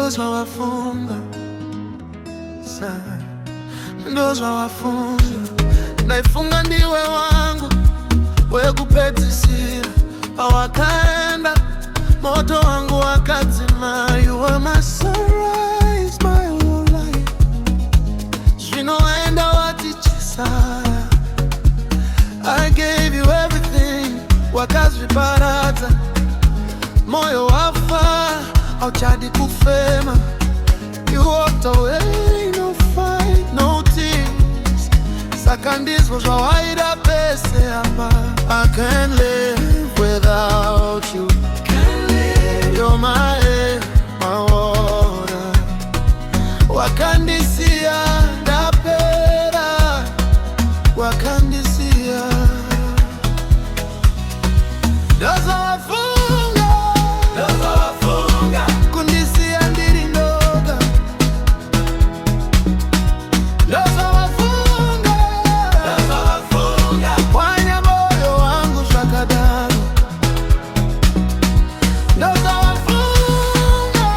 ndozwa wafunga sana, ndozwa wafunga, naifunga ndiwe wangu, wekupetisira awakaenda moto wangu wakazima. You are my sunrise, my whole life. Zvinoenda watichisaya, I gave you everything, wakazviparadza. Moyo wafa, hauchadi kufema. You walked away, no fight, no tears. Saka ndizvo zvawaida pese apa. I can't live without you. You're my air, my water. Wakandisia ndapera, wakandisia. Ndozwa wafunga, ndozwa wafunga, kundisia ndiri ndoga. Ndozwa wafunga, ndozwa wafunga, wanya moyo wangu zvakadaro. Ndozwa wafunga,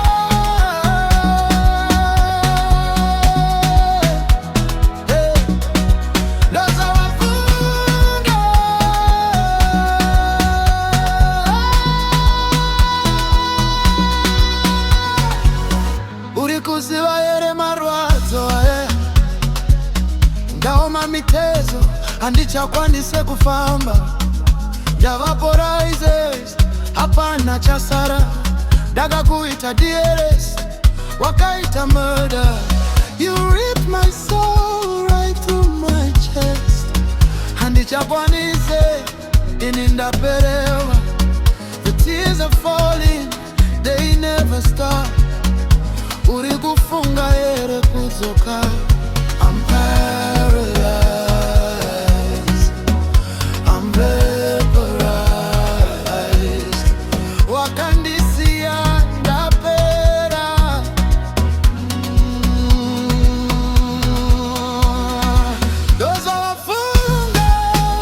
ndozwa wafunga. Uri kuziva here marwadzo aya, ndaoma mitezo, handichakwanise kufamba. Ndavapo rises, hapana chasara. Ndakakuita DRS, wakaita murder. You ripped my soul right through my chest. Handichakwanise, ini ndaperewa. The tears are falling, they never stop. Uri kufunga here kudzoka. I'm paralyzed, I'm vaporized. Wakandisia ndapera. Ndozwa wafunga,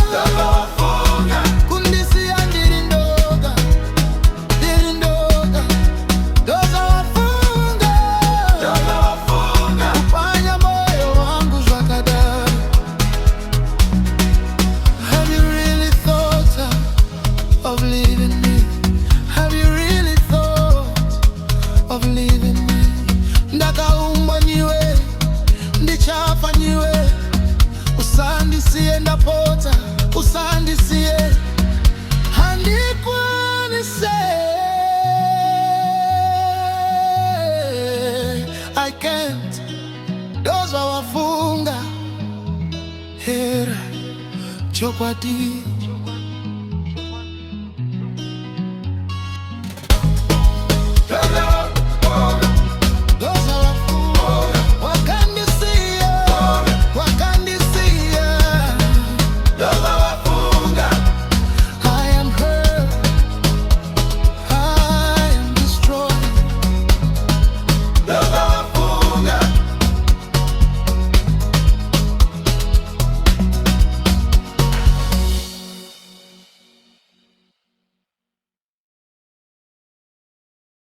ndozwa wafunga, kundisia ndiri ndoga, ndiri ndoga. Ndozwa wafunga, ndozwa wafunga, kufanya moyo wangu zvakadaro. Have you really thought of leaving me? Have you really thought of leaving me? Ndakaumbwa niwe, ndichafa niwe. Usandisiye ndapota, usandisiye. Handikwanise, I can't. Ndozwa wafunga, hera chokwadi.